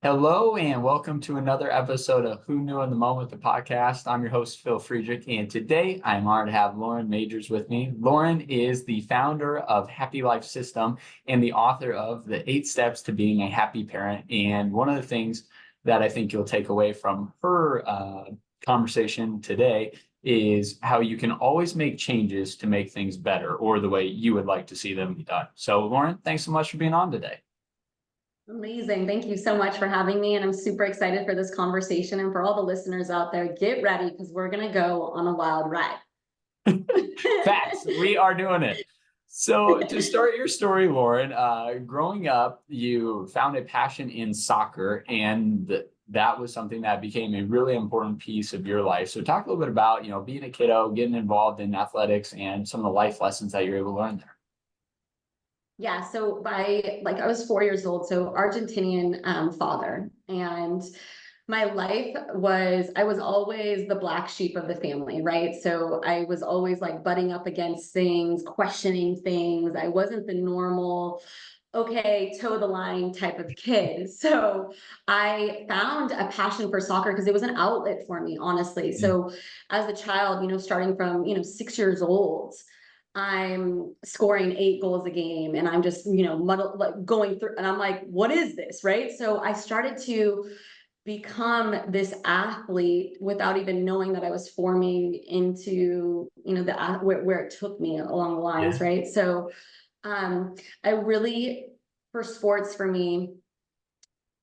Hello and welcome to another episode of Who Knew in the Moment, the podcast. I'm your host, Phil Friedrich, and today I'm honored to have Lauren Majors with me. Lauren is the founder of Happy Life System and the author of The 8 Steps to Being a Happy Parent. And one of the things that I think you'll take away from her conversation today is how you can always make changes to make things better or the way you would like to see them be done. So, Lauren, thanks so much for being on today. Amazing. Thank you so much for having me. And I'm super excited for this conversation. And for all the listeners out there, get ready because we're going to go on a wild ride. Facts. We are doing it. So to start your story, Lauren, growing up, you found a passion in soccer, and that was something that became a really important piece of your life. So talk a little bit about, being a kiddo, getting involved in athletics, and some of the life lessons that you're able to learn there. Yeah, so I was 4 years old, so Argentinian father. And my life I was always the black sheep of the family, right? So I was always like butting up against things, questioning things. I wasn't the normal, okay, toe the line type of kid. So I found a passion for soccer because it was an outlet for me, honestly. Yeah. So as a child, starting from, 6 years old, I'm scoring 8 goals a game and I'm just, like going through and I'm like, what is this? Right. So I started to become this athlete without even knowing that I was forming into, where it took me along the lines. Yeah. Right. So I really, for sports for me,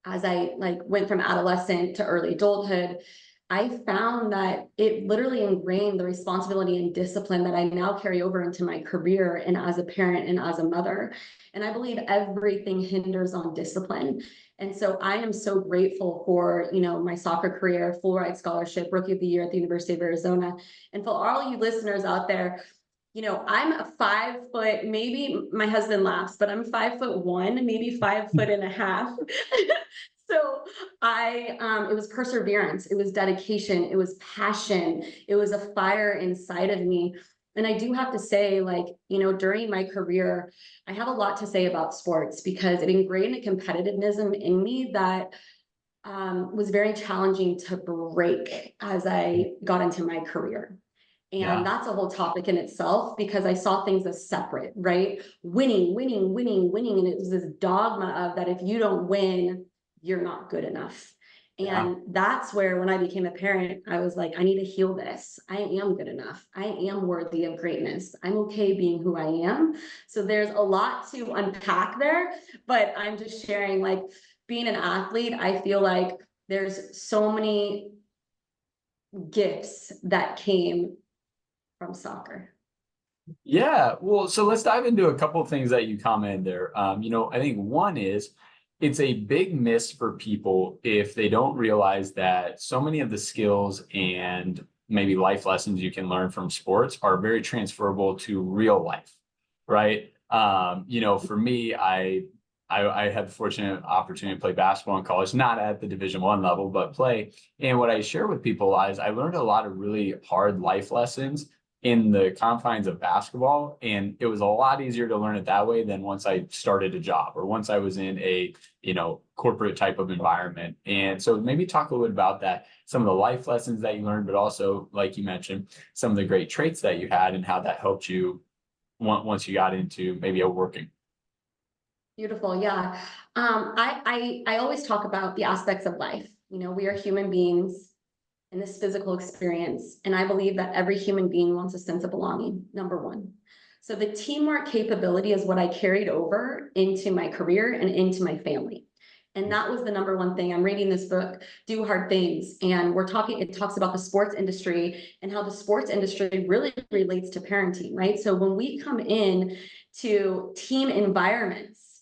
as I went from adolescent to early adulthood, I found that it literally ingrained the responsibility and discipline that I now carry over into my career and as a parent and as a mother. And I believe everything hinders on discipline. And so I am so grateful for, my soccer career, full ride scholarship, rookie of the year at the University of Arizona. And for all you listeners out there, I'm a 5 foot, maybe my husband laughs, but I'm 5'1", maybe 5'1.5". So it was perseverance, it was dedication, it was passion, it was a fire inside of me. And I do have to say, during my career, I have a lot to say about sports because it ingrained a competitiveness in me that was very challenging to break as I got into my career. And Yeah. that's a whole topic in itself because I saw things as separate, right? Winning, winning, winning, winning. And it was this dogma of that if you don't win, you're not good enough. Yeah. And that's where, when I became a parent, I was like, I need to heal this. I am good enough. I am worthy of greatness. I'm okay being who I am. So there's a lot to unpack there, but I'm just sharing, being an athlete, I feel like there's so many gifts that came from soccer. Yeah. Well, so let's dive into a couple of things that you commented there. I think one is it's a big miss for people if they don't realize that so many of the skills and maybe life lessons you can learn from sports are very transferable to real life, right? For me, I had the fortunate opportunity to play basketball in college, not at the Division I level, but play. And what I share with people is I learned a lot of really hard life lessons in the confines of basketball. And it was a lot easier to learn it that way than once I started a job or once I was in a, corporate type of environment. And so maybe talk a little bit about that, some of the life lessons that you learned, but also, like you mentioned, some of the great traits that you had and how that helped you once you got into maybe a working. Beautiful. Yeah. I always talk about the aspects of life. We are human beings in this physical experience. And I believe that every human being wants a sense of belonging, number one. So the teamwork capability is what I carried over into my career and into my family. And that was the number one thing. I'm reading this book, Do Hard Things, and it talks about the sports industry and how the sports industry really relates to parenting, right? So when we come in to team environments,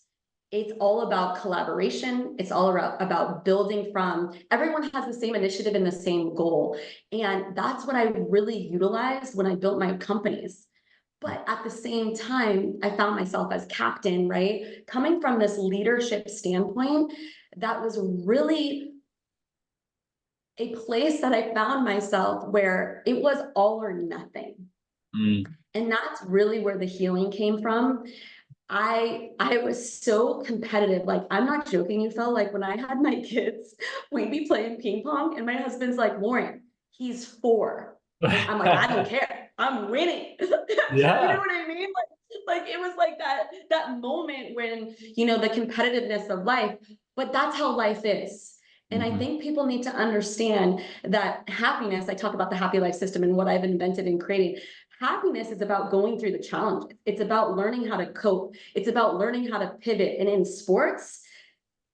it's all about collaboration. It's all about building from everyone has the same initiative and the same goal. And that's what I really utilized when I built my companies. But at the same time, I found myself as captain, right? Coming from this leadership standpoint, that was really a place that I found myself where it was all or nothing. Mm. And that's really where the healing came from. I was so competitive. Like, I'm not joking, you felt like when I had my kids, we'd be playing ping pong, and my husband's like, Lauren, he's 4. And I'm like, I don't care. I'm winning. You know Yeah. what I mean? Like it was like that moment when, the competitiveness of life, but that's how life is. And I Mhm. think people need to understand that happiness, I talk about the happy life system and what I've invented and created. Happiness is about going through the challenge. It's about learning how to cope. It's about learning how to pivot. And in sports,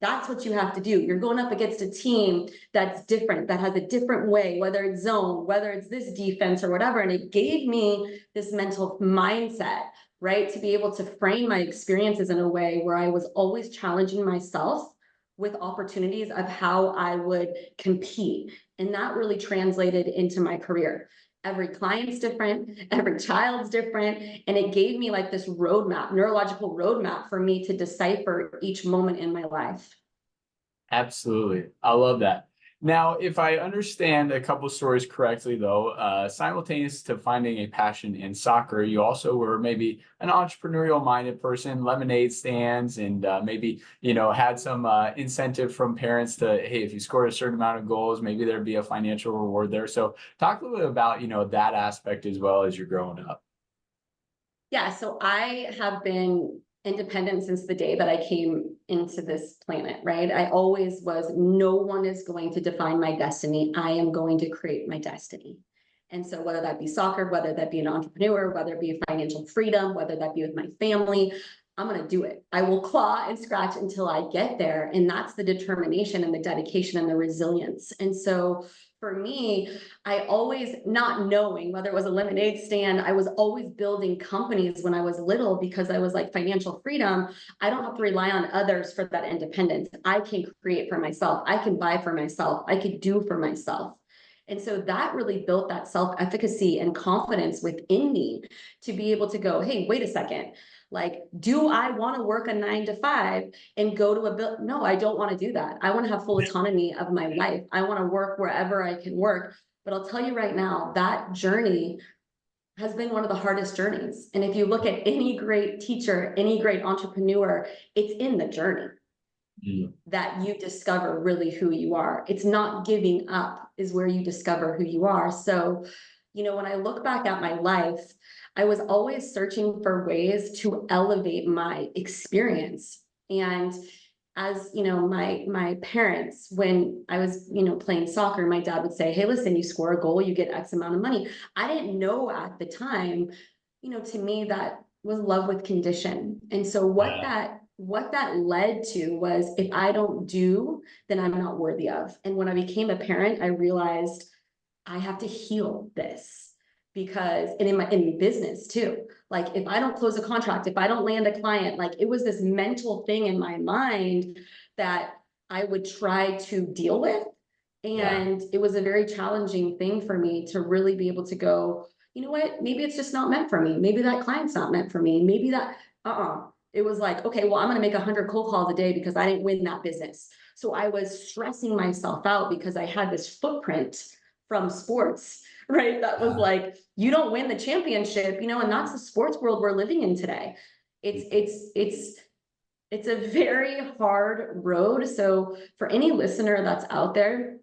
that's what you have to do. You're going up against a team that's different, that has a different way, whether it's zone, whether it's this defense or whatever. And it gave me this mental mindset, right? To be able to frame my experiences in a way where I was always challenging myself with opportunities of how I would compete. And that really translated into my career. Every client's different, every child's different. And it gave me like this roadmap, neurological roadmap for me to decipher each moment in my life. Absolutely. I love that. Now, if I understand a couple stories correctly, though, simultaneous to finding a passion in soccer, you also were maybe an entrepreneurial minded person, lemonade stands, and maybe, had some incentive from parents to, hey, if you score a certain amount of goals, maybe there'd be a financial reward there. So talk a little bit about, that aspect as well as you're growing up. Yeah, so I have been independent since the day that I came into this planet, right? I always was, no one is going to define my destiny. I am going to create my destiny. And so whether that be soccer, whether that be an entrepreneur, whether it be financial freedom, whether that be with my family, I'm going to do it. I will claw and scratch until I get there. And that's the determination and the dedication and the resilience. And so for me, I always, not knowing whether it was a lemonade stand, I was always building companies when I was little because I was like, financial freedom. I don't have to rely on others for that independence. I can create for myself. I can buy for myself. I could do for myself. And so that really built that self-efficacy and confidence within me to be able to go, hey, wait a second. Like, do I want to work a 9 to 5 and go to a bill? No, I don't want to do that. I want to have full autonomy of my life. I want to work wherever I can work. But I'll tell you right now, that journey has been one of the hardest journeys. And if you look at any great teacher, any great entrepreneur, it's in the journey Mm. that you discover really who you are. It's not giving up is where you discover who you are. So, when I look back at my life, I was always searching for ways to elevate my experience. And as my parents, when I was playing soccer, my dad would say, hey, listen, you score a goal, you get X amount of money. I didn't know at the time, to me that was love with condition. And so what that led to was, if I don't do, then I'm not worthy of. And when I became a parent, I realized I have to heal this. Because, and in business too, like if I don't close a contract, if I don't land a client, like it was this mental thing in my mind that I would try to deal with. Yeah. And it was a very challenging thing for me to really be able to go, you know what, maybe it's just not meant for me. Maybe that client's not meant for me. Maybe that, it was like, okay, well, I'm going to make 100 cold calls a day because I didn't win that business. So I was stressing myself out because I had this footprint from sports, right? That was like, you don't win the championship, and that's the sports world we're living in today. It's a very hard road. So for any listener that's out there,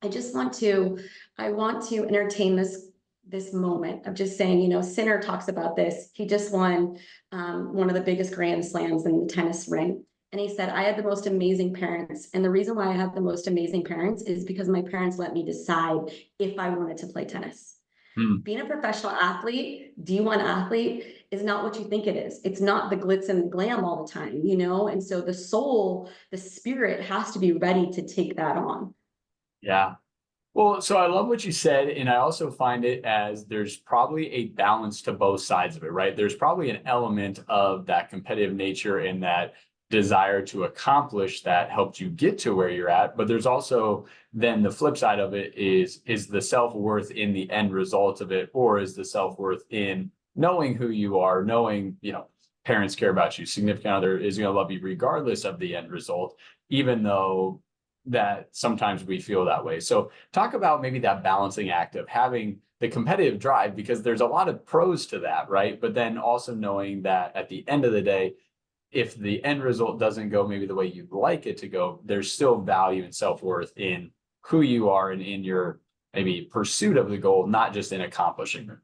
I want to entertain this moment of just saying, Sinner talks about this. He just won one of the biggest grand slams in the tennis ring. And he said, I had the most amazing parents. And the reason why I have the most amazing parents is because my parents let me decide if I wanted to play tennis. Mm. Being a professional athlete, D1 athlete, is not what you think it is. It's not the glitz and the glam all the time, And so the soul, the spirit has to be ready to take that on. Yeah. Well, so I love what you said, and I also find it as there's probably a balance to both sides of it, right? There's probably an element of that competitive nature and that desire to accomplish that helped you get to where you're at, but there's also then the flip side of it is the self-worth in the end result of it, or is the self-worth in knowing who you are, knowing, parents care about you, significant other is going to love you regardless of the end result, even though that sometimes we feel that way. So talk about maybe that balancing act of having the competitive drive, because there's a lot of pros to that, right? But then also knowing that at the end of the day, if the end result doesn't go maybe the way you'd like it to go, there's still value and self-worth in who you are and in your maybe pursuit of the goal, not just in accomplishing it.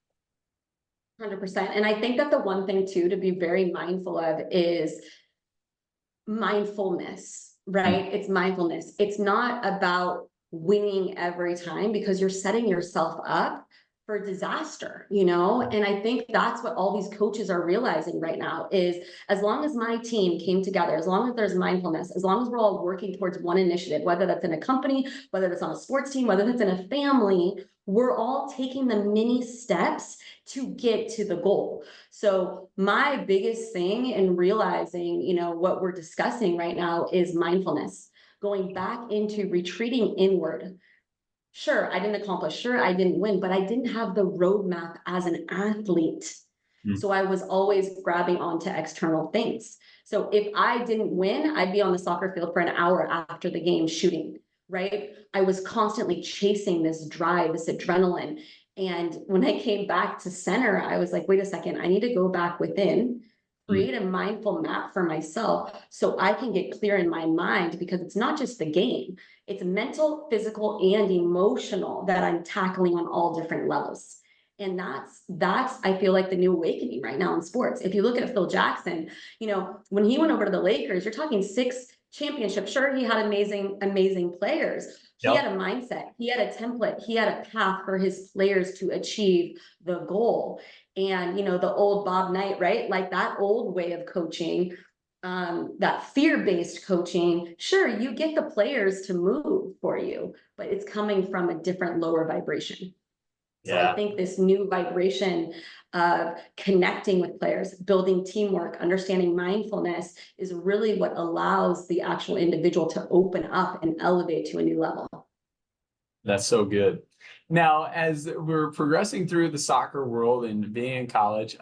100%. And I think that the one thing too to be very mindful of is mindfulness, right? It's mindfulness. It's not about winning every time, because you're setting yourself up for disaster, you know? And I think that's what all these coaches are realizing right now is, as long as my team came together, as long as there's mindfulness, as long as we're all working towards one initiative, whether that's in a company, whether that's on a sports team, whether that's in a family, we're all taking the mini steps to get to the goal. So my biggest thing in realizing, you know, what we're discussing right now is mindfulness, going back into retreating inward. Sure, I didn't accomplish, sure, I didn't win, but I didn't have the roadmap as an athlete. So I was always grabbing onto external things. So if I didn't win, I'd be on the soccer field for an hour after the game shooting, right? I was constantly chasing this drive, this adrenaline. And when I came back to center, I was like, wait a second, I need to go back within, create a mindful map for myself so I can get clear in my mind, because it's not just the game, it's mental, physical, and emotional that I'm tackling on all different levels. And that's I feel like the new awakening right now in sports. If you look at Phil Jackson, you know, when he went over to the Lakers, you're talking 6 championships. Sure, he had amazing players. He had a mindset, he had a template, he had a path for his players to achieve the goal. And, you know, the old Bob Knight, right? Like that old way of coaching, that fear-based coaching, sure, you get the players to move for you, but it's coming from a different lower vibration. So I think this new vibration of connecting with players, building teamwork, understanding mindfulness is really what allows the actual individual to open up and elevate to a new level. That's so good. Now, as we're progressing through the soccer world and being in college,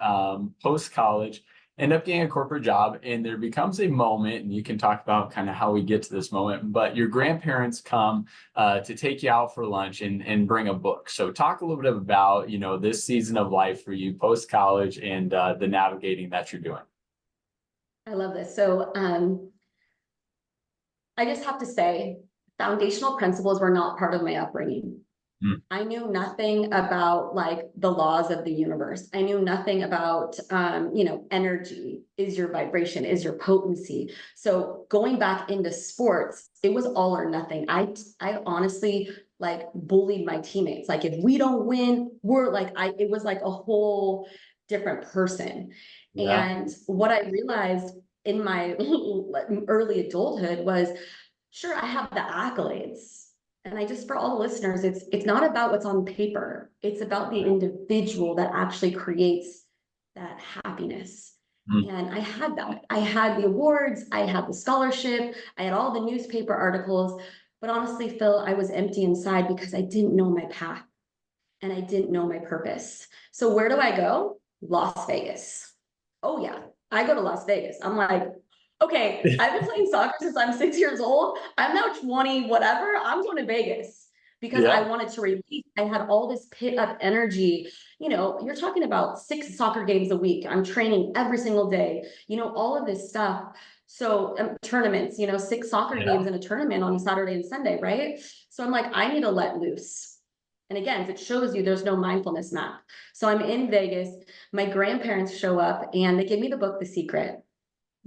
post-college, end up getting a corporate job, and there becomes a moment, and you can talk about kind of how we get to this moment, but your grandparents come to take you out for lunch and bring a book. So talk a little bit about, you know, this season of life for you post-college and the navigating that you're doing. I love this. So I just have to say, foundational principles were not part of my upbringing. I knew nothing about like the laws of the universe. I knew nothing about, you know, energy is your vibration, is your potency. So going back into sports, it was all or nothing. I honestly like bullied my teammates. Like if we don't win, we're like, it was like a whole different person. And what I realized in my early adulthood was, sure, I have the accolades. And I just, for all the listeners, it's not about what's on paper. It's about the individual that actually creates that happiness. And I had that. I had the awards, I had the scholarship, I had all the newspaper articles. But honestly, Phil, I was empty inside because I didn't know my path and I didn't know my purpose. So where do I go? Las Vegas. Oh yeah, I go to Las Vegas. I'm like, okay, I've been playing soccer since I'm 6 years old. I'm now 20, whatever. I'm going to Vegas because I wanted to release. I had all this pit up energy. You know, you're talking about 6 soccer games a week. I'm training every single day, you know, all of this stuff. So tournaments, you know, 6 soccer games in a tournament on Saturday and Sunday, right? So I'm like, I need to let loose. And again, it shows you there's no mindfulness map. So I'm in Vegas. My grandparents show up and they give me the book, The Secret.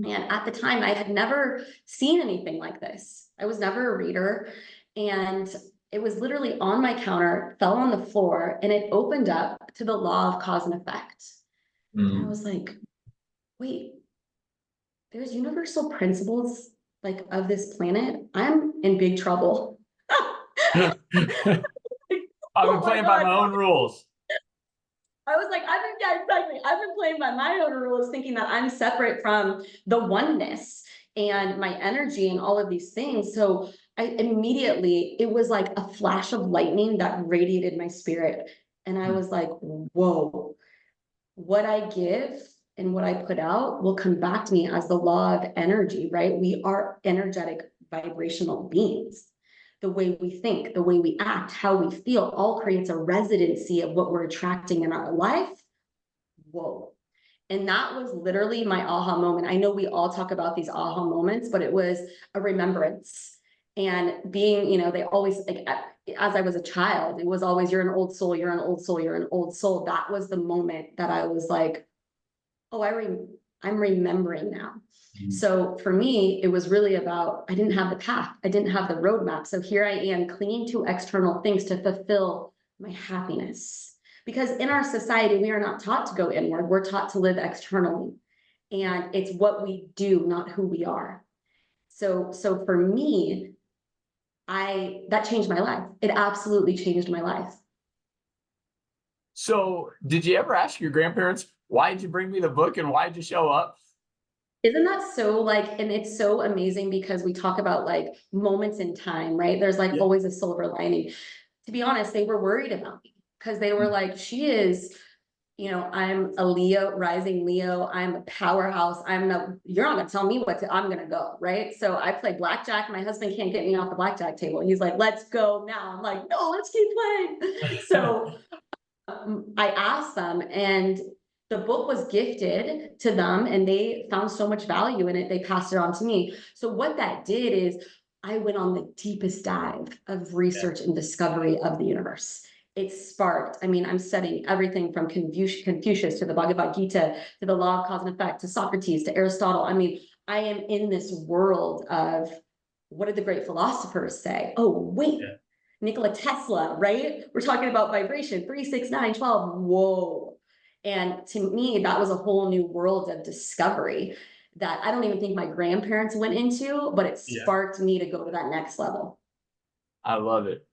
And at the time, I had never seen anything like this. I was never a reader. And it was literally on my counter, fell on the floor, and it opened up to the law of cause and effect. And I was like, wait, there's universal principles like of this planet. I'm in big trouble. I've been playing by my own rules. I was like, exactly. I've been playing by my own rules, thinking that I'm separate from the oneness and my energy and all of these things. So I immediately, it was like a flash of lightning that radiated my spirit. And I was like, whoa, what I give and what I put out will come back to me as the law of energy, right? We are energetic vibrational beings. The way we think, the way we act, how we feel, all creates a residency of what we're attracting in our life. Whoa. And that was literally my aha moment. I know we all talk about these aha moments, but it was a remembrance. And being, they always, like, as I was a child, it was always, you're an old soul, you're an old soul, you're an old soul. That was the moment that I was like, oh, I'm remembering now. So for me, it was really about, I didn't have the path, I didn't have the roadmap. So here I am clinging to external things to fulfill my happiness. Because in our society, we are not taught to go inward, we're taught to live externally. And it's what we do, not who we are. So for me, that changed my life. It absolutely changed my life. So did you ever ask your grandparents, why did you bring me the book and why did you show up? Isn't that so, like, and it's so amazing because we talk about like moments in time, right? There's like Yeah. always a silver lining. To be honest, they were worried about me because they were like, she is, I'm a Leo, rising Leo. I'm a powerhouse. You're not gonna tell me I'm gonna go, right? So I play blackjack. My husband can't get me off the blackjack table. He's like, let's go now. I'm like, no, let's keep playing. So I asked them, and the book was gifted to them, and they found so much value in it, they passed it on to me. So what that did is I went on the deepest dive of research and discovery of the universe. It sparked, I'm studying everything from Confucius to the Bhagavad Gita, to the law of cause and effect, to Socrates, to Aristotle. I am in this world of, what did the great philosophers say? Oh, wait. Yeah. Nikola Tesla, right? We're talking about vibration, 3, 6, 9, 12. Whoa. And to me, that was a whole new world of discovery that I don't even think my grandparents went into, but it sparked me to go to that next level. I love it.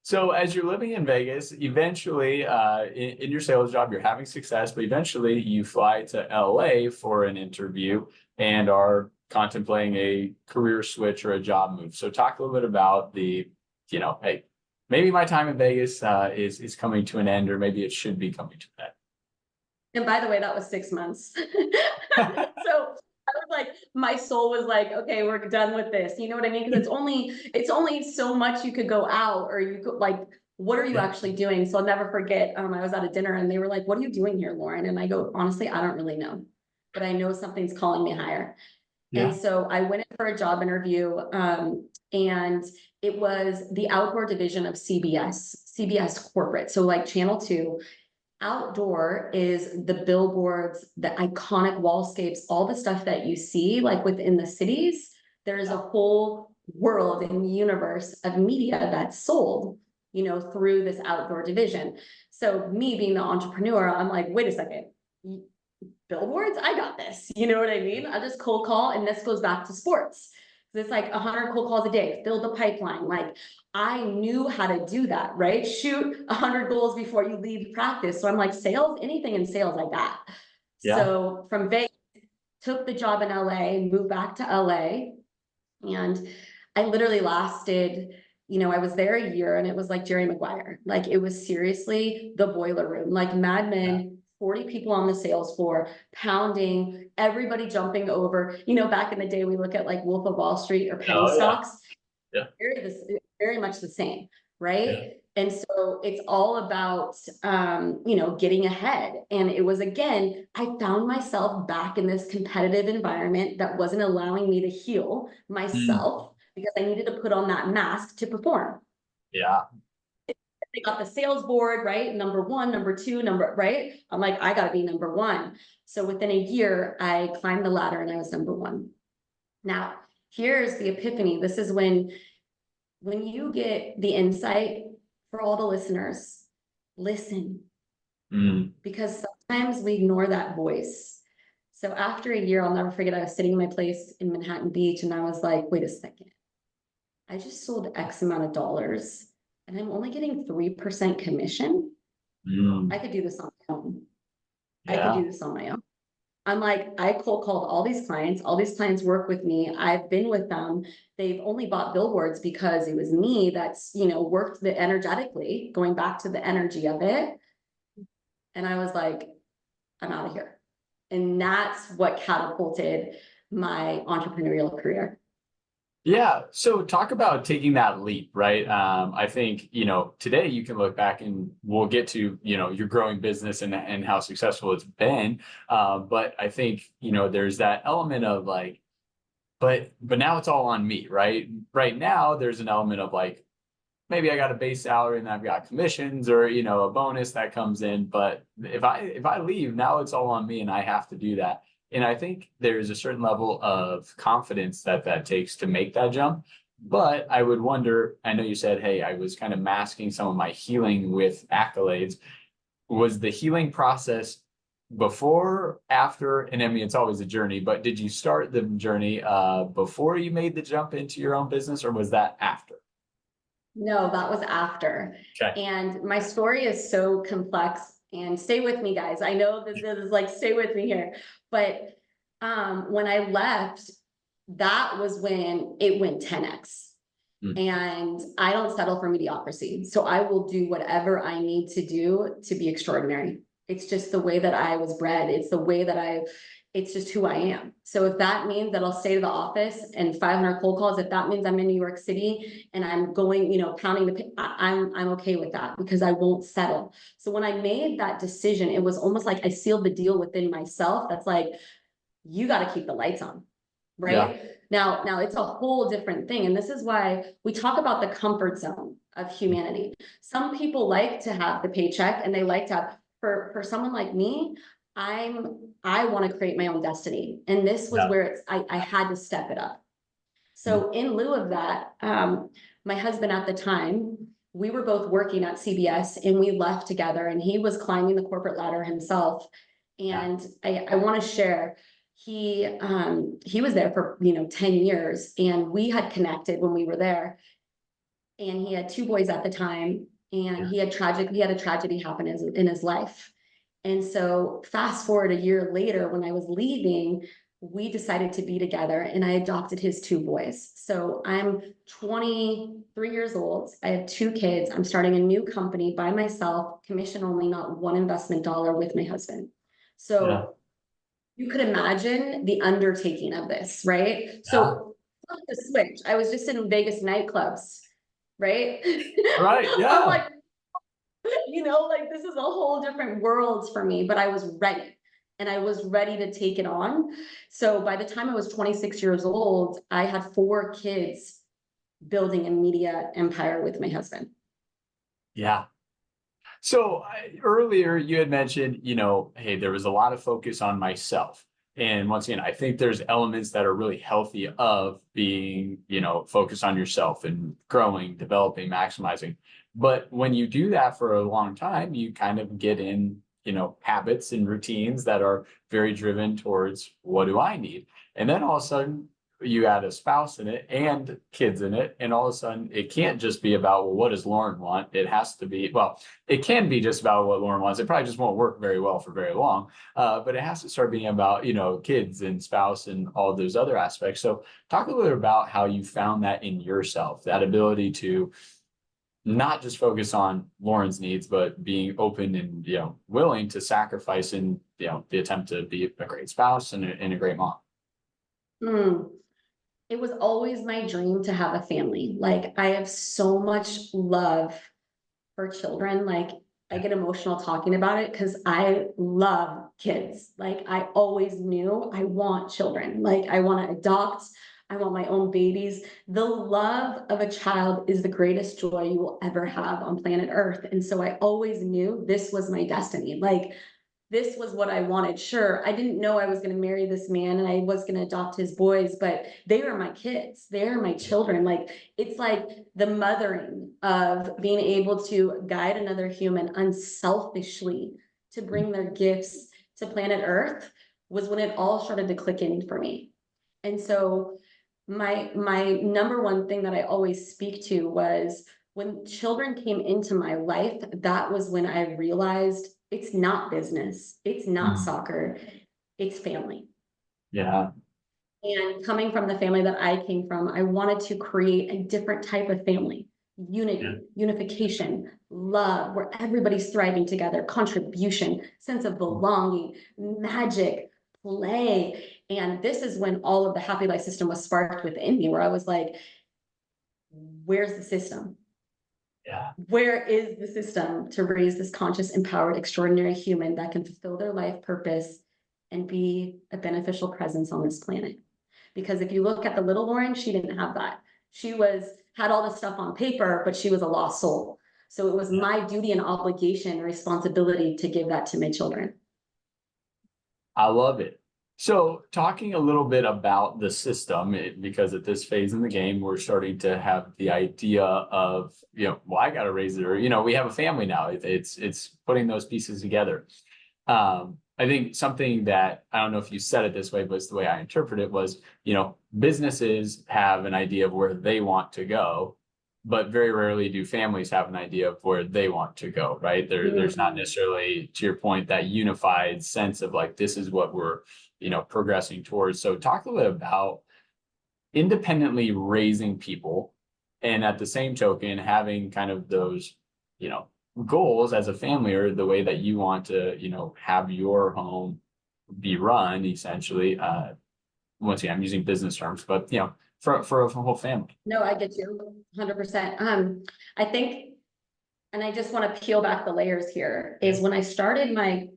So as you're living in Vegas, eventually in your sales job, you're having success, but eventually you fly to LA for an interview and are contemplating a career switch or a job move. So talk a little bit about hey, maybe my time in Vegas is coming to an end, or maybe it should be coming to an end. And by the way, that was 6 months. So I was like, my soul was like, okay, we're done with this. You know what I mean? Because it's only so much you could go out, or you could, like, what are you actually doing? So I'll never forget, I was at a dinner and they were like, what are you doing here, Lauren? And I go, honestly, I don't really know, but I know something's calling me higher. Yeah. And so I went in for a job interview, and it was the outdoor division of CBS corporate. So like Channel 2. Outdoor is the billboards, the iconic wallscapes, all the stuff that you see like within the cities. There's a whole world in the universe of media that's sold, through this outdoor division. So me being the entrepreneur, I'm like, wait a second, billboards, I got this. You know what I mean? I just cold call, and this goes back to sports. It's like 100 cold calls a day, fill the pipeline. Like, I knew how to do that, right? Shoot 100 goals before you leave practice. So I'm like, sales, anything in sales, I got. Yeah. So from Vegas, took the job in LA, moved back to LA, and I literally lasted, I was there a year, and it was like Jerry Maguire. Like, it was seriously the boiler room, like Mad Men. Yeah. 40 people on the sales floor, pounding, everybody jumping over. Back in the day, we look at like Wolf of Wall Street or penny stocks. Yeah. Very much the same, right? Yeah. And so it's all about, getting ahead. And it was, again, I found myself back in this competitive environment that wasn't allowing me to heal myself because I needed to put on that mask to perform. Yeah. They got the sales board, right? Number 1, number 2, right? I'm like, I gotta be number 1. So within a year, I climbed the ladder and I was number 1. Now, here's the epiphany. This is when you get the insight, for all the listeners, listen. Because sometimes we ignore that voice. So after a year, I'll never forget, I was sitting in my place in Manhattan Beach, and I was like, wait a second. I just sold X amount of dollars, and I'm only getting 3% commission. I could do this on my own. Yeah. I could do this on my own. I'm like, I cold called all these clients. All these clients work with me. I've been with them. They've only bought billboards because it was me that's, worked the energetically, going back to the energy of it. And I was like, I'm out of here. And that's what catapulted my entrepreneurial career. Yeah. So talk about taking that leap, right? I think, today you can look back and we'll get to, your growing business and how successful it's been. But I think, there's that element of like, but now it's all on me, right? Right now, there's an element of like, maybe I got a base salary and I've got commissions or, a bonus that comes in. But if I leave, now it's all on me and I have to do that. And I think there's a certain level of confidence that takes to make that jump. But I would wonder, I know you said, hey, I was kind of masking some of my healing with accolades. Was the healing process before, after? And I mean, it's always a journey, but did you start the journey before you made the jump into your own business, or was that after? No, that was after. Okay. And my story is so complex, and stay with me, guys. I know this is like, stay with me here. But when I left, that was when it went 10x. Mm. And I don't settle for mediocrity. So I will do whatever I need to do to be extraordinary. It's just the way that I was bred. It's the way that it's just who I am. So if that means that I'll stay to the office and 500 cold calls, if that means I'm in New York City and I'm going, pounding I'm okay with that because I won't settle. So when I made that decision, it was almost like I sealed the deal within myself. That's like, you got to keep the lights on. Yeah. Right now, it's a whole different thing. And this is why we talk about the comfort zone of humanity. Some people like to have the paycheck and they like to have, for someone like me, I want to create my own destiny. And this was Yeah. where I had to step it up. Mm. So in lieu of that, my husband at the time, we were both working at CBS and we left together and he was climbing the corporate ladder himself. Yeah. And I want to share, he was there for 10 years and we had connected when we were there, and he had two boys at the time, and Yeah. he had a tragedy happen in his life. And so fast forward a year later, when I was leaving, we decided to be together and I adopted his two boys. So I'm 23 years old. I have two kids. I'm starting a new company by myself, commission only, not one investment dollar with my husband. Yeah. So you could imagine the undertaking of this, right? Yeah. So flip the switch. I was just in Vegas nightclubs, right? Right. I'm Yeah. like, like this is a whole different world for me, but I was ready. And I was ready to take it on. So by the time I was 26 years old, I had four kids building a media empire with my husband. Yeah. So earlier you had mentioned, hey, there was a lot of focus on myself. And once again, I think there's elements that are really healthy of being, focused on yourself and growing, developing, maximizing. But when you do that for a long time, you kind of get in, habits and routines that are very driven towards what do I need? And then all of a sudden you add a spouse in it and kids in it. And all of a sudden it can't just be about, well, what does Lauren want? It has to be, well, it can be just about what Lauren wants. It probably just won't work very well for very long. But it has to start being about, kids and spouse and all those other aspects. So talk a little bit about how you found that in yourself, that ability to not just focus on Lauren's needs, but being open and, willing to sacrifice in, the attempt to be a great spouse and a great mom. Mm. It was always my dream to have a family. Like I have so much love for children. Like I get emotional talking about it because I love kids. Like I always knew I want children. Like I want to adopt. I want my own babies. The love of a child is the greatest joy you will ever have on planet Earth. And so I always knew this was my destiny. Like this was what I wanted. Sure, I didn't know I was going to marry this man and I was going to adopt his boys, but they are my kids. They are my children. Like it's like the mothering of being able to guide another human unselfishly to bring their gifts to planet Earth was when it all started to click in for me. And so my number one thing that I always speak to was when children came into my life, that was when I realized it's not business, it's not Mm. soccer, it's family. Yeah. And coming from the family that I came from, I wanted to create a different type of family, Yeah. unity, unification, love, where everybody's thriving together, contribution, sense of belonging, magic, play. And this is when all of the happy life system was sparked within me, where I was like, where's the system? Yeah. Where is the system to raise this conscious, empowered, extraordinary human that can fulfill their life purpose and be a beneficial presence on this planet? Because if you look at the little Lauren, she didn't have that. She had all this stuff on paper, but she was a lost soul. So it was my duty and obligation and responsibility to give that to my children. I love it. So talking a little bit about the system, because at this phase in the game, we're starting to have the idea of, well, I got to raise it, or, we have a family now. It's putting those pieces together. I think something that, I don't know if you said it this way, but it's the way I interpret it was, businesses have an idea of where they want to go, but very rarely do families have an idea of where they want to go, right? There's not necessarily, to your point, that unified sense of like, this is what we're, progressing towards. So talk a little bit about independently raising people, and at the same token, having kind of those, goals as a family, or the way that you want to, have your home be run, essentially. Once again, I'm using business terms, but for a whole family. No, I get you 100%. I think, and I just want to peel back the layers here, is when I started my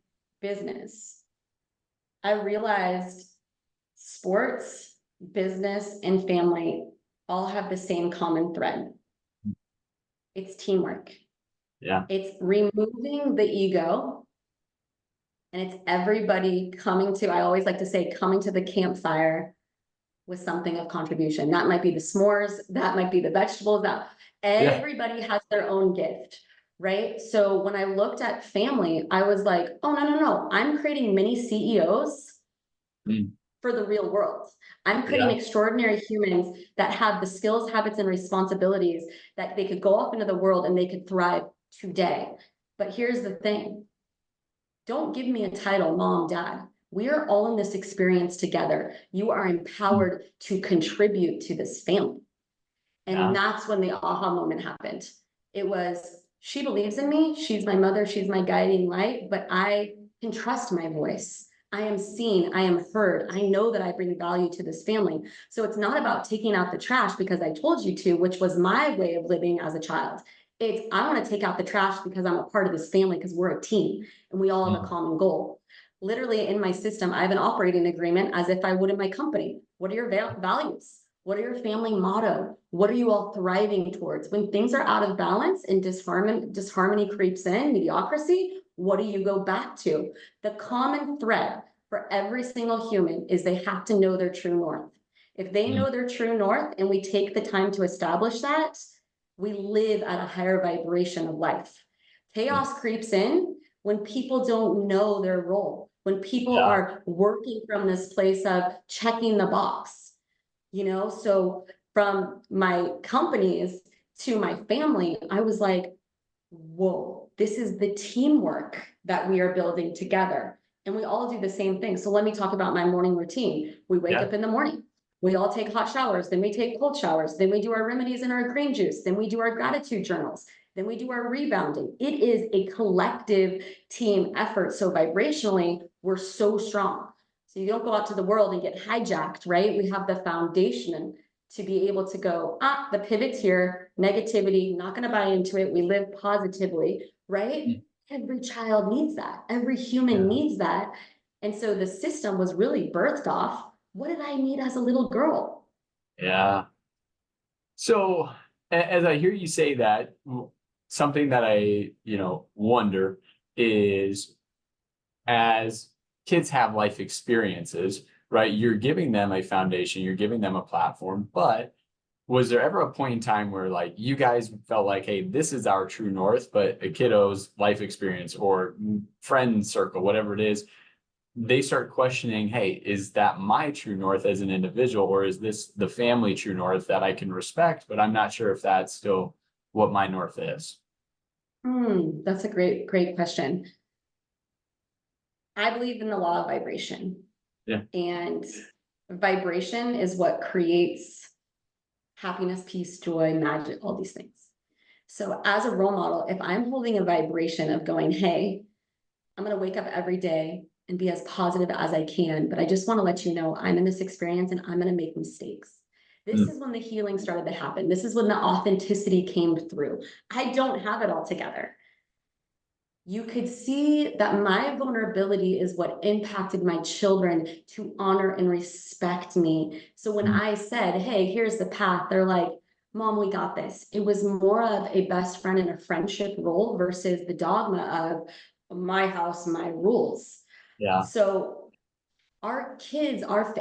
business, I realized sports, business, and family all have the same common thread. It's teamwork. Yeah. It's removing the ego, and it's everybody coming to, I always like to say, coming to the campfire with something of contribution. That might be the s'mores, that might be the vegetables, that everybody has their own gift, right? So when I looked at family, I was like, oh, no, I'm creating mini CEOs for the real world. I'm creating extraordinary humans that have the skills, habits, and responsibilities that they could go off into the world and they could thrive today. But here's the thing. Don't give me a title, mom, dad. We are all in this experience together. You are empowered to contribute to this family. And that's when the aha moment happened. It was, she believes in me. She's my mother. She's my guiding light, but I can trust my voice. I am seen. I am heard. I know that I bring value to this family. So it's not about taking out the trash because I told you to, which was my way of living as a child. It's, I want to take out the trash because I'm a part of this family, because we're a team and we all have a common goal. Literally in my system, I have an operating agreement as if I would in my company. What are your values? What are your family motto? What are you all thriving towards? When things are out of balance and disharmony creeps in, mediocrity, what do you go back to? The common thread for every single human is they have to know their true north. If they know their true north and we take the time to establish that, we live at a higher vibration of life. Chaos creeps in when people don't know their role, when people are working from this place of checking the box, so from my companies to my family, I was like, whoa, this is the teamwork that we are building together. And we all do the same thing. So let me talk about my morning routine. We wake up in the morning. We all take hot showers, then we take cold showers, then we do our remedies and our green juice, then we do our gratitude journals, then we do our rebounding. It is a collective team effort. So vibrationally, we're so strong. So you don't go out to the world and get hijacked, right? We have the foundation to be able to go, the pivot's here, negativity, not going to buy into it. We live positively, right? Every child needs that. Every human needs that. And so the system was really birthed off, what did I need as a little girl? Yeah. So as I hear you say that, something that I, wonder is, as kids have life experiences, right? You're giving them a foundation, you're giving them a platform, but was there ever a point in time where like you guys felt like, hey, this is our true north, but a kiddo's life experience or friend circle, whatever it is, they start questioning, hey, is that my true north as an individual, or is this the family true north that I can respect, but I'm not sure if that's still what my north is? That's a great question. I believe in the law of vibration. And vibration is what creates happiness, peace, joy, magic, all these things. So as a role model, if I'm holding a vibration of going, hey, I'm going to wake up every day and be as positive as I can. But I just want to let you know I'm in this experience and I'm going to make mistakes. This is when the healing started to happen. This is when the authenticity came through. I don't have it all together. You could see that my vulnerability is what impacted my children to honor and respect me. So when I said, hey, here's the path, they're like, Mom, we got this. It was more of a best friend in a friendship role versus the dogma of my house, my rules. Yeah. So our kids, our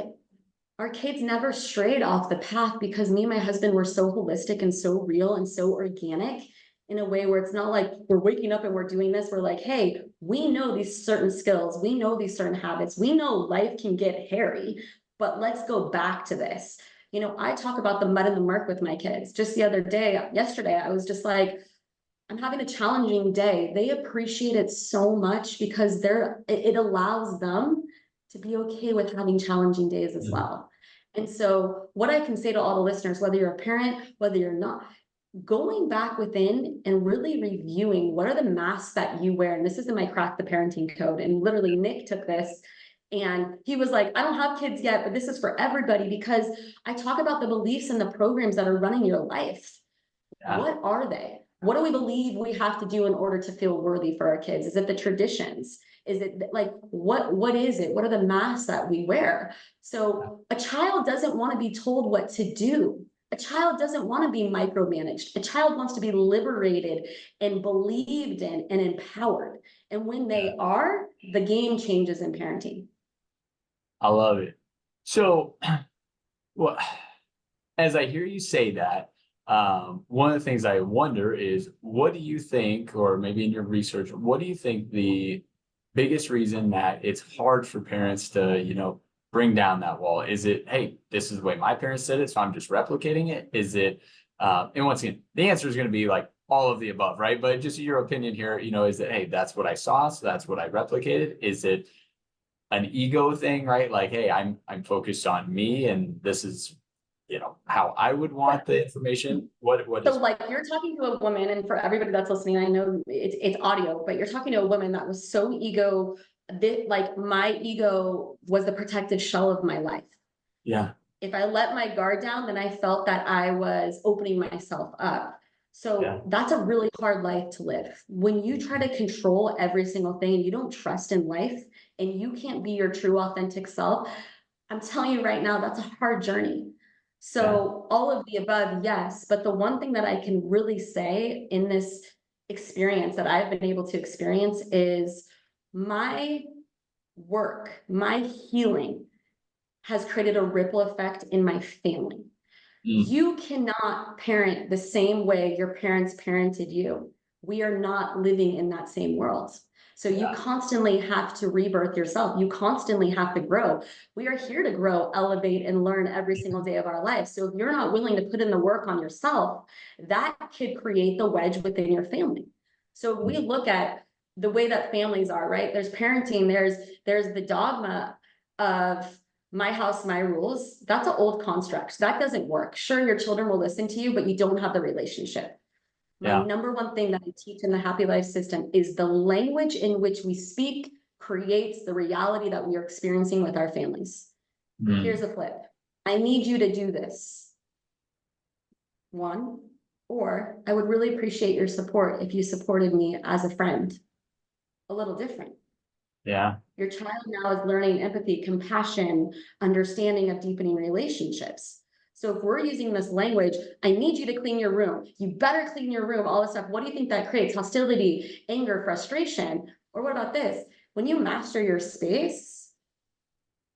kids never strayed off the path because me and my husband were so holistic and so real and so organic in a way where it's not like we're waking up and we're doing this. We're like, hey, we know these certain skills. We know these certain habits. We know life can get hairy, but let's go back to this. You know, I talk about the mud and the murk with my kids. Just the other day, yesterday, I was just like, I'm having a challenging day. They appreciate it so much because it allows them to be okay with having challenging days as well. And so what I can say to all the listeners, whether you're a parent, whether you're not, going back within and really reviewing what are the masks that you wear. And this is in my Crack the Parenting Code. And literally Nick took this and he was like, I don't have kids yet, but this is for everybody because I talk about the beliefs and the programs that are running your life. Yeah. What are they? What do we believe we have to do in order to feel worthy for our kids? Is it the traditions? Is it like, what is it? What are the masks that we wear? So a child doesn't want to be told what to do. A child doesn't want to be micromanaged. A child wants to be liberated and believed in and empowered. And when they are, the game changes in parenting. I love it. So, well, as I hear you say that, one of the things I wonder is, what do you think, or maybe in your research, what do you think the biggest reason that it's hard for parents to, bring down that wall? Is it, hey, this is the way my parents did it, so I'm just replicating it? Is it, and once again, the answer is going to be like all of the above, right? But just your opinion here, is that, hey, that's what I saw, so that's what I replicated? Is it an ego thing, right? Like, hey, I'm focused on me, and this is how I would want the information. What so is like you're talking to a woman, and for everybody that's listening, I know it's audio, but you're talking to a woman that was so ego that like my ego was the protective shell of my life. Yeah. If I let my guard down, then I felt that I was opening myself up. So that's a really hard life to live. When you try to control every single thing and you don't trust in life and you can't be your true authentic self, I'm telling you right now, that's a hard journey. So all of the above, yes. But the one thing that I can really say in this experience that I've been able to experience is my work, my healing has created a ripple effect in my family. You cannot parent the same way your parents parented you. We are not living in that same world. So you constantly have to rebirth yourself. You constantly have to grow. We are here to grow, elevate, and learn every single day of our life. So if you're not willing to put in the work on yourself, that could create the wedge within your family. So we look at the way that families are, right? There's parenting, there's the dogma of my house, my rules. That's an old construct. That doesn't work. Sure, your children will listen to you, but you don't have the relationship. My number one thing that I teach in the Happy Life system is the language in which we speak creates the reality that we are experiencing with our families. Here's a flip. I need you to do this. One, or I would really appreciate your support if you supported me as a friend. A little different. Yeah. Your child now is learning empathy, compassion, understanding of deepening relationships. So if we're using this language, I need you to clean your room. You better clean your room, all this stuff. What do you think that creates? Hostility, anger, frustration. Or what about this? When you master your space,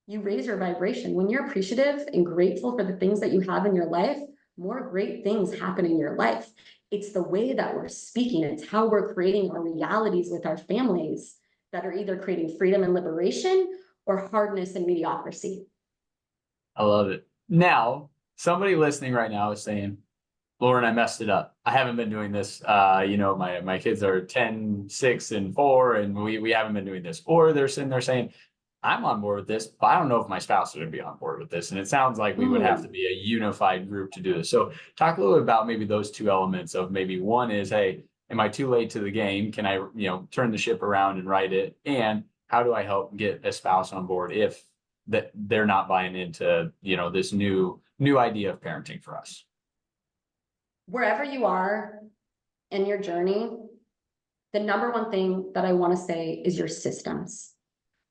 you raise your vibration. When you're appreciative and grateful for the things that you have in your life, more great things happen in your life. It's the way that we're speaking. It's how we're creating our realities with our families that are either creating freedom and liberation or hardness and mediocrity. I love it. Now, somebody listening right now is saying, Lauren, I messed it up. I haven't been doing this. My kids are 10, 6, and 4, and we haven't been doing this. Or they're sitting there saying, I'm on board with this, but I don't know if my spouse is going to be on board with this. And it sounds like we would have to be a unified group to do this. So talk a little bit about maybe those two elements of maybe one is, hey, am I too late to the game? Can I, turn the ship around and write it? And how do I help get a spouse on board if that they're not buying into, this new idea of parenting for us? Wherever you are in your journey, the number one thing that I want to say is your systems.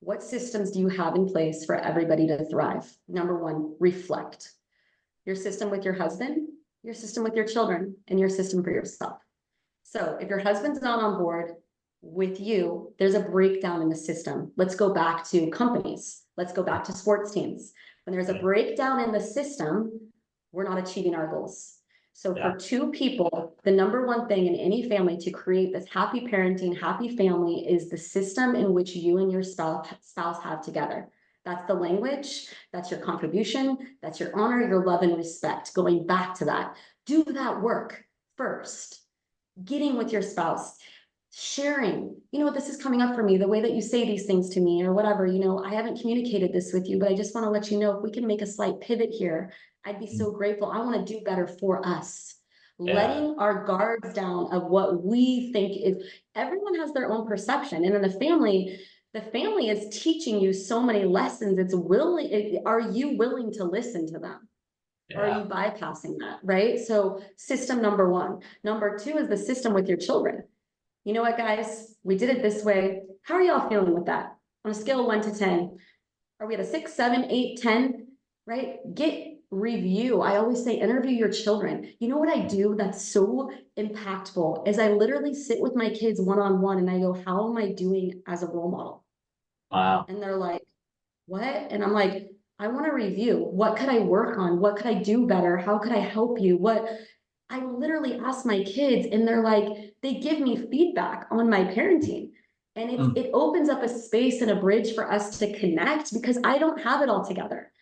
What systems do you have in place for everybody to thrive? Number one, reflect. Your system with your husband, your system with your children, and your system for yourself. So if your husband's not on board with you, there's a breakdown in the system. Let's go back to companies. Let's go back to sports teams. When there's a breakdown in the system, we're not achieving our goals. So for two people, the number one thing in any family to create this happy parenting, happy family is the system in which you and your spouse have together. That's the language, that's your contribution, that's your honor, your love and respect. Going back to that, do that work first. Getting with your spouse, sharing, this is coming up for me, the way that you say these things to me or whatever, I haven't communicated this with you, but I just want to let you know if we can make a slight pivot here, I'd be so grateful. I want to do better for us. Letting our guards down of what we think is, everyone has their own perception. And in the family is teaching you so many lessons. Are you willing to listen to them? Or are you bypassing that, right? So system number one. Number two is the system with your children. You know what, guys? We did it this way. How are y'all feeling with that? On a scale of 1 to 10, are we at a 6, 7, 8, 10, right? Review. I always say interview your children. You know what I do that's so impactful is I literally sit with my kids one-on-one and I go, how am I doing as a role model? Wow. And they're like, what? And I'm like, I want to review. What could I work on? What could I do better? How could I help you? I literally ask my kids and they're like, they give me feedback on my parenting. And it opens up a space and a bridge for us to connect because I don't have it all together.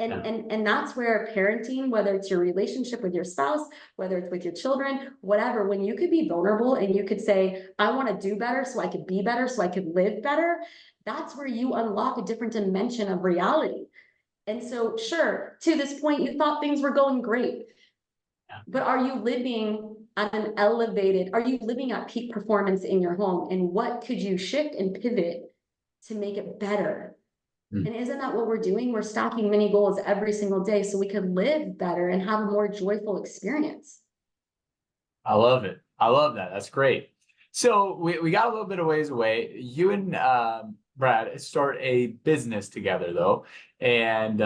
And that's where parenting, whether it's your relationship with your spouse, whether it's with your children, whatever, when you could be vulnerable and you could say, I want to do better so I could be better, so I could live better. That's where you unlock a different dimension of reality. And so, sure, to this point, you thought things were going great, but are you living at are you living at peak performance in your home? And what could you shift and pivot to make it better? And isn't that what we're doing? We're stacking mini goals every single day so we can live better and have a more joyful experience. I love it. I love that. That's great. So we got a little bit of ways away. You and Brad start a business together though. And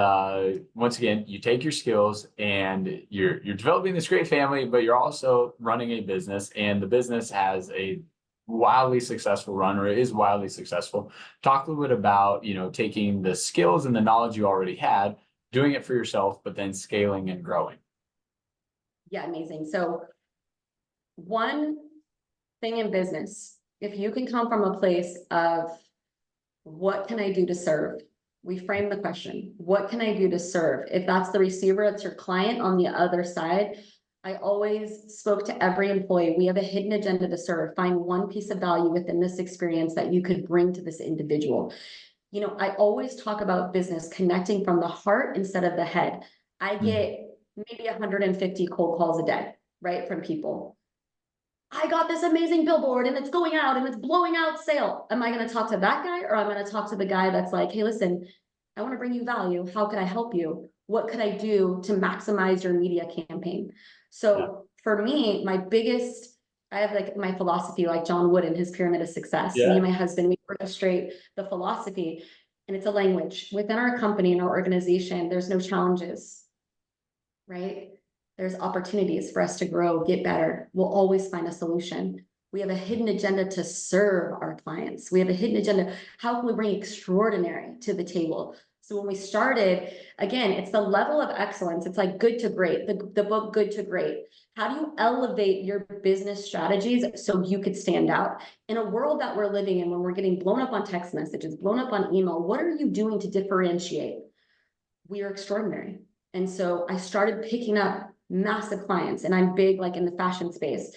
once again, you take your skills and you're developing this great family, but you're also running a business, and the business has a wildly successful run, or is wildly successful. Talk a little bit about, taking the skills and the knowledge you already had, doing it for yourself, but then scaling and growing. Yeah, amazing. So one thing in business, if you can come from a place of what can I do to serve? We frame the question, what can I do to serve? If that's the receiver, it's your client on the other side. I always spoke to every employee. We have a hidden agenda to serve. Find one piece of value within this experience that you could bring to this individual. I always talk about business connecting from the heart instead of the head. I get maybe 150 cold calls a day, right? From people. I got this amazing billboard and it's going out and it's blowing out sale. Am I going to talk to that guy, or I'm going to talk to the guy that's like, hey, listen, I want to bring you value. How can I help you? What could I do to maximize your media campaign? So for me, I have like my philosophy, like John Wood in his pyramid of success. Me and my husband, we orchestrate the philosophy, and it's a language within our company and our organization. There's no challenges, right? There's opportunities for us to grow, get better. We'll always find a solution. We have a hidden agenda to serve our clients. We have a hidden agenda. How can we bring extraordinary to the table? So when we started, again, it's the level of excellence. It's like good to great, the book Good to Great. How do you elevate your business strategies so you could stand out? In a world that we're living in, when we're getting blown up on text messages, blown up on email, what are you doing to differentiate? We are extraordinary. And so I started picking up massive clients, and I'm big like in the fashion space.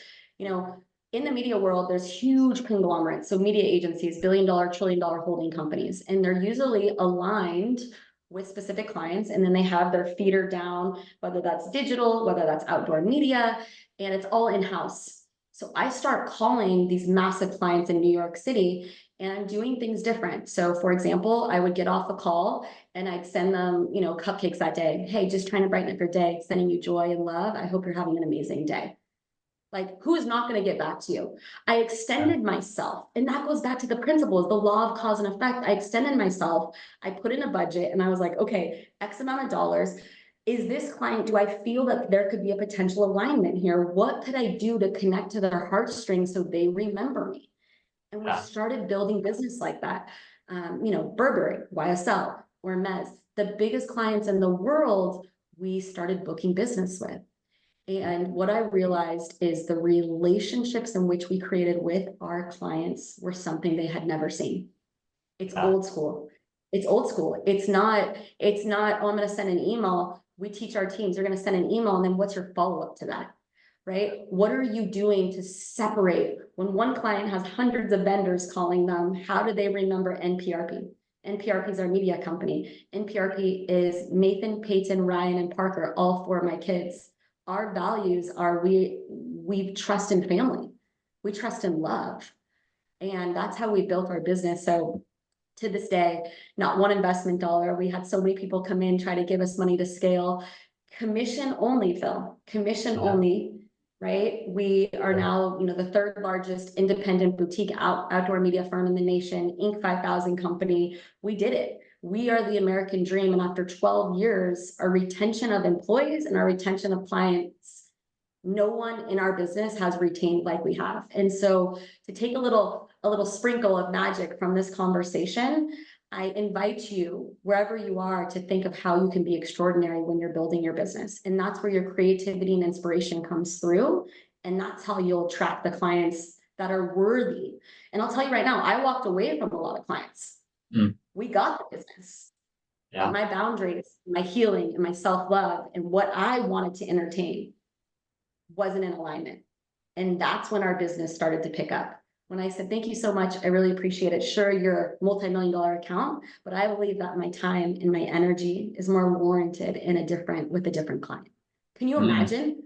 In the media world, there's huge conglomerates. So media agencies, billion-dollar, trillion-dollar holding companies, and they're usually aligned with specific clients. And then they have their feeder down, whether that's digital, whether that's outdoor media, and it's all in-house. So I start calling these massive clients in New York City, and I'm doing things different. So for example, I would get off a call and I'd send them, you know, cupcakes that day. Hey, just trying to brighten up your day, sending you joy and love. I hope you're having an amazing day. Like, who is not going to get back to you? I extended myself. And that goes back to the principles, the law of cause and effect. I extended myself. I put in a budget and I was like, okay, X amount of dollars. Is this client, do I feel that there could be a potential alignment here? What could I do to connect to their heartstrings so they remember me? And we started building business like that. You know, Burberry, YSL, or Mez, the biggest clients in the world, we started booking business with. And what I realized is the relationships in which we created with our clients were something they had never seen. It's old school. It's old school. It's not, oh, I'm going to send an email. We teach our teams, you're going to send an email, and then what's your follow-up to that? Right? What are you doing to separate when one client has hundreds of vendors calling them? How do they remember NPRP? NPRP is our media company. NPRP is Nathan, Peyton, Ryan, and Parker, all four of my kids. Our values are we trust in family. We trust in love. And that's how we built our business. So to this day, not one investment dollar. We had so many people come in, try to give us money to scale. Commission only, Phil. Commission only, right? We are now, you know, the third largest independent boutique outdoor media firm in the nation, Inc. 5000 company. We did it. We are the American dream. And after 12 years, our retention of employees and our retention of clients, no one in our business has retained like we have. And so to take a little sprinkle of magic from this conversation, I invite you, wherever you are, to think of how you can be extraordinary when you're building your business. And that's where your creativity and inspiration comes through. And that's how you'll attract the clients that are worthy. And I'll tell you right now, I walked away from a lot of clients. We got the business. But my boundaries, my healing, and my self-love, and what I wanted to entertain wasn't in alignment. And that's when our business started to pick up. When I said, thank you so much, I really appreciate it. Sure, you're a multi-million-dollar account, but I believe that my time and my energy is more warranted with a different client. Can you imagine?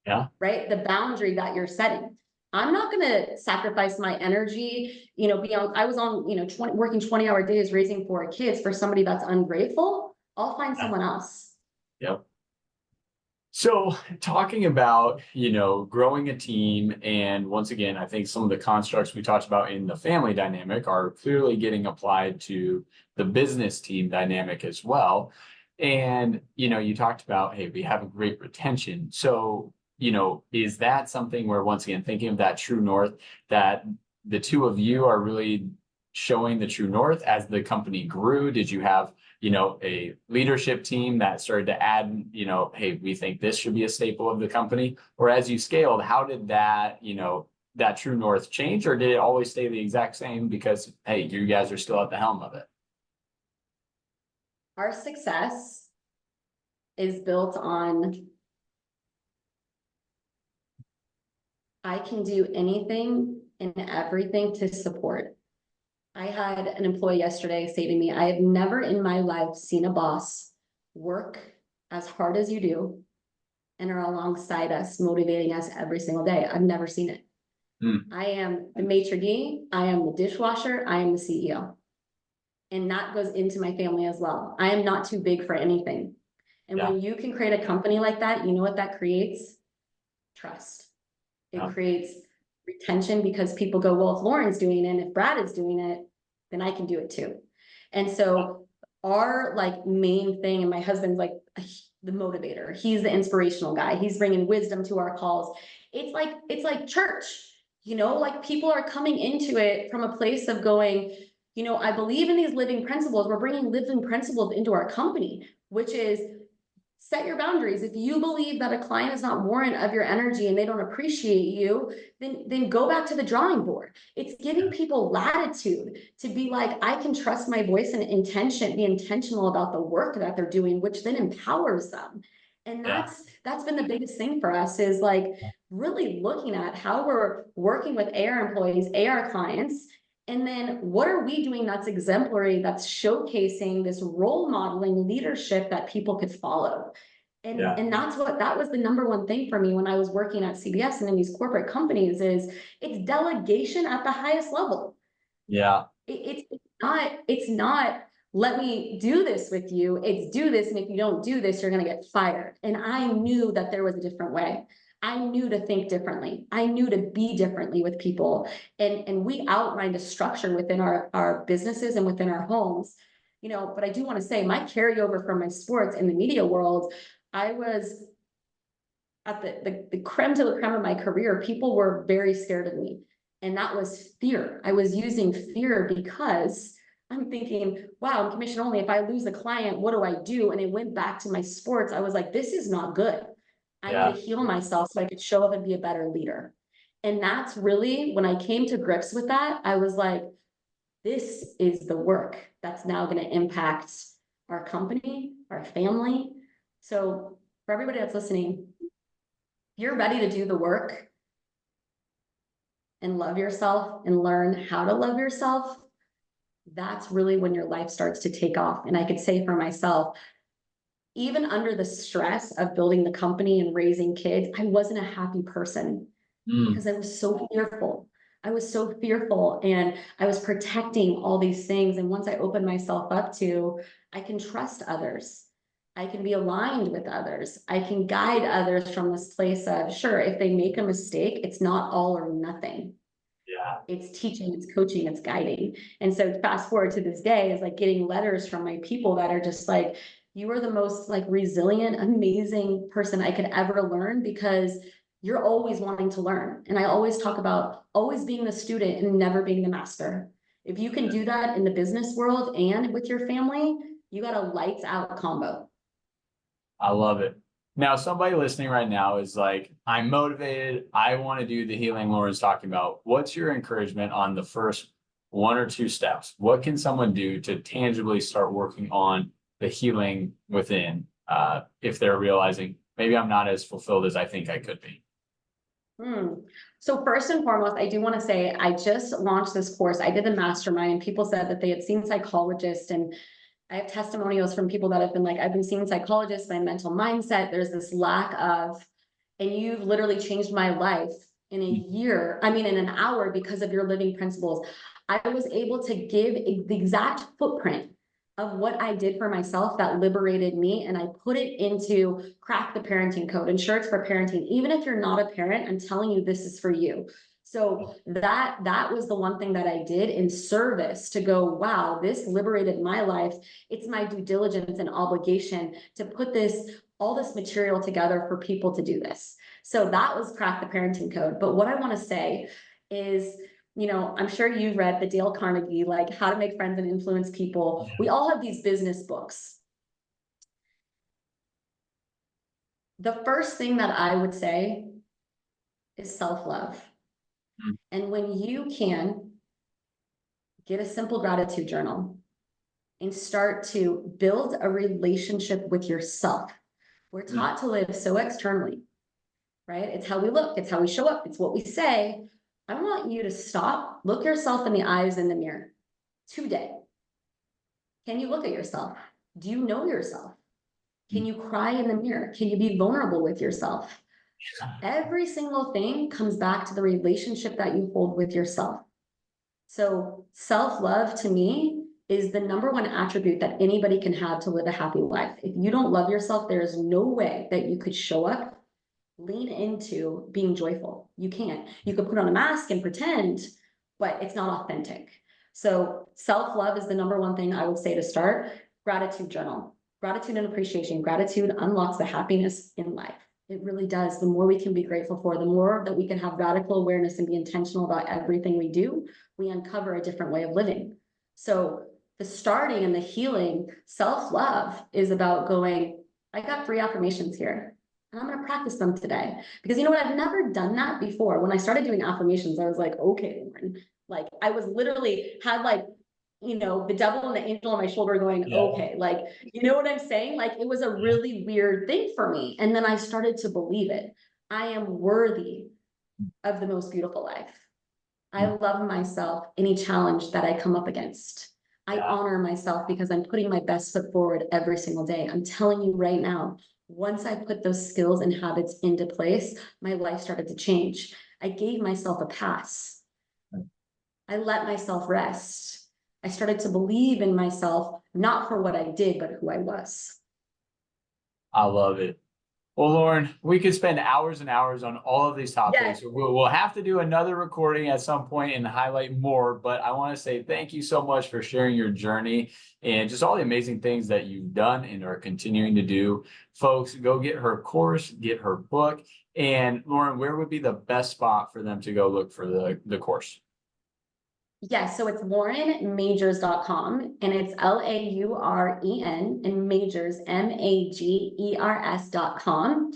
Yeah. Right? The boundary that you're setting. I'm not going to sacrifice my energy, you know, beyond, I was on, you know, working 20-hour days, raising 4 kids for somebody that's ungrateful. I'll find someone else. Yep. So talking about, you know, growing a team, and once again, I think some of the constructs we talked about in the family dynamic are clearly getting applied to the business team dynamic as well. And, you know, you talked about, hey, we have a great retention. So, you know, is that something where, once again, thinking of that true north, that the two of you are really showing the true north as the company grew? Did you have, you know, a leadership team that started to add, you know, hey, we think this should be a staple of the company? Or as you scaled, how did that, you know, that true north change, or did it always stay the exact same because, hey, you guys are still at the helm of it? Our success is built on I can do anything and everything to support. I had an employee yesterday say to me, I have never in my life seen a boss work as hard as you do and are alongside us, motivating us every single day. I've never seen it. I am the maitre d', I am the dishwasher, I am the CEO. And that goes into my family as well. I am not too big for anything. And when you can create a company like that, you know what that creates? Trust. It creates retention, because people go, well, if Lauren's doing it, and if Brad is doing it, then I can do it too. And so our like main thing, and my husband's like the motivator, he's the inspirational guy, he's bringing wisdom to our calls. It's like church, you know, like people are coming into it from a place of going, you know, I believe in these living principles. We're bringing living principles into our company, which is set your boundaries. If you believe that a client is not warrant of your energy and they don't appreciate you, then go back to the drawing board. It's giving people latitude to be like, I can trust my voice and intention, be intentional about the work that they're doing, which then empowers them. And that's been the biggest thing for us, is like really looking at how we're working with AR employees, AR clients. And then what are we doing that's exemplary, that's showcasing this role modeling leadership that people could follow? And that was the number one thing for me when I was working at CBS and in these corporate companies, is it's delegation at the highest level. Yeah. It's not, let me do this with you. It's do this. And if you don't do this, you're going to get fired. And I knew that there was a different way. I knew to think differently. I knew to be differently with people. And we outlined a structure within our businesses and within our homes, you know, but I do want to say my carryover from my sports in the media world, I was at the creme de la creme of my career. People were very scared of me. And that was fear. I was using fear because I'm thinking, wow, I'm commission only. If I lose a client, what do I do? And it went back to my sports. I was like, this is not good. I need to heal myself so I could show up and be a better leader. And that's really when I came to grips with that, I was like, this is the work that's now going to impact our company, our family. So for everybody that's listening, if you're ready to do the work and love yourself and learn how to love yourself, that's really when your life starts to take off. And I could say for myself, even under the stress of building the company and raising kids, I wasn't a happy person because I was so fearful. I was so fearful and I was protecting all these things. And once I opened myself up to, I can trust others. I can be aligned with others. I can guide others from this place of, sure, if they make a mistake, it's not all or nothing. Yeah. It's teaching, it's coaching, it's guiding. And so fast forward to this day is like getting letters from my people that are just like, you are the most like resilient, amazing person I could ever learn because you're always wanting to learn. And I always talk about always being the student and never being the master. If you can do that in the business world and with your family, you got a lights out combo. I love it. Now, somebody listening right now is like, I'm motivated. I want to do the healing Lauren's talking about. What's your encouragement on the first one or two steps? What can someone do to tangibly start working on the healing within if they're realizing maybe I'm not as fulfilled as I think I could be? So first and foremost, I do want to say I just launched this course. I did the mastermind and people said that they had seen psychologists, and I have testimonials from people that have been like, I've been seeing psychologists, my mental mindset, there's this lack of, and you've literally changed my life in a year, I mean, in an hour because of your living principles. I was able to give the exact footprint of what I did for myself that liberated me, and I put it into Crack the Parenting Code. And sure, it's for parenting. Even if you're not a parent, I'm telling you, this is for you. So that was the one thing that I did in service to go, wow, this liberated my life. It's my due diligence and obligation to put all this material together for people to do this. So that was Crack the Parenting Code. But what I want to say is, you know, I'm sure you've read the Dale Carnegie, like How to Make Friends and Influence People. We all have these business books. The first thing that I would say is self-love. And when you can get a simple gratitude journal and start to build a relationship with yourself. We're taught to live so externally, right? It's how we look, it's how we show up, it's what we say. I want you to stop, look yourself in the eyes in the mirror today. Can you look at yourself? Do you know yourself? Can you cry in the mirror? Can you be vulnerable with yourself? Every single thing comes back to the relationship that you hold with yourself. So self-love to me is the number one attribute that anybody can have to live a happy life. If you don't love yourself, there is no way that you could show up, lean into being joyful. You can't. You could put on a mask and pretend, but it's not authentic. So self-love is the number one thing I would say to start. Gratitude journal. Gratitude and appreciation. Gratitude unlocks the happiness in life. It really does. The more we can be grateful for, the more that we can have radical awareness and be intentional about everything we do, we uncover a different way of living. So the starting and the healing, self-love is about going, I got 3 affirmations here, and I'm going to practice them today. Because you know what? I've never done that before. When I started doing affirmations, I was like, okay, Lauren. Like I was literally had like, you know, the devil and the angel on my shoulder going, okay, like, you know what I'm saying? Like, it was a really weird thing for me. And then I started to believe it. I am worthy of the most beautiful life. I love myself, any challenge that I come up against. I honor myself because I'm putting my best foot forward every single day. I'm telling you right now, once I put those skills and habits into place, my life started to change. I gave myself a pass. I let myself rest. I started to believe in myself, not for what I did, but who I was. I love it. Well, Lauren, we could spend hours and hours on all of these Yes. topics. We'll have to do another recording at some point and highlight more. But I want to say thank you so much for sharing your journey and just all the amazing things that you've done and are continuing to do. Folks, go get her course, get her book. And Lauren, where would be the best spot for them to go look for the course? Yes, so it's laurenmagers.com and it's LAUREN and Magers, MAGERS.com.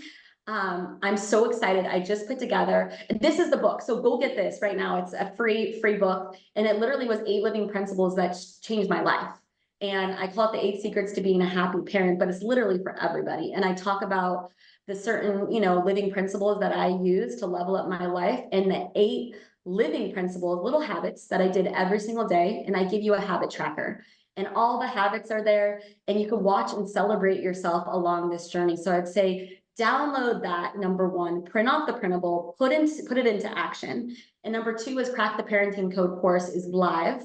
I'm so excited. I just put together, this is the book. So go get this right now. It's a free book. And it literally was 8 living principles that changed my life. And I call it the 8 secrets to being a happy parent, but it's literally for everybody. And I talk about the certain, living principles that I use to level up my life, and the 8 living principles, little habits that I did every single day. And I give you a habit tracker, and all the habits are there, and you can watch and celebrate yourself along this journey. So I'd say download that, number 1, print off the printable, put it into action. And number 2 is Crack the Parenting Code course is live.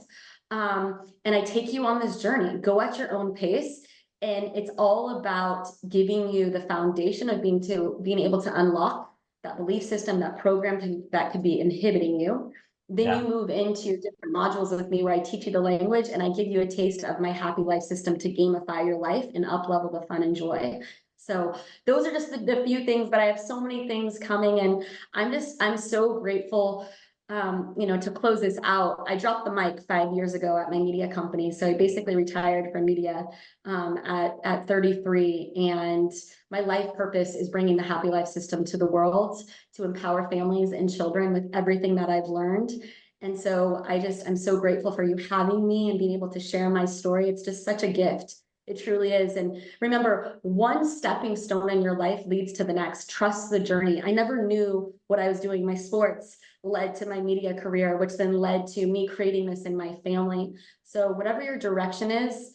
And I take you on this journey. Go at your own pace. And it's all about giving you the foundation of being able to unlock that belief system, that program that could be inhibiting you. Then you move into different modules with me where I teach you the language and I give you a taste of my happy life system to gamify your life and up level the fun and joy. So those are just the few things, but I have so many things coming, and I'm so grateful. To close this out, I dropped the mic 5 years ago at my media company. So I basically retired from media at 33, and my life purpose is bringing the happy life system to the world to empower families and children with everything that I've learned. And so I'm so grateful for you having me and being able to share my story. It's just such a gift. It truly is. And remember, one stepping stone in your life leads to the next. Trust the journey. I never knew what I was doing. My sports led to my media career, which then led to me creating this in my family. So whatever your direction is,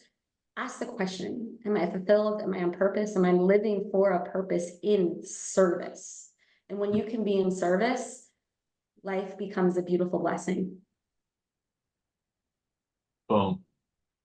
ask the question, am I fulfilled? Am I on purpose? Am I living for a purpose in service? And when you can be in service, life becomes a beautiful blessing. Boom.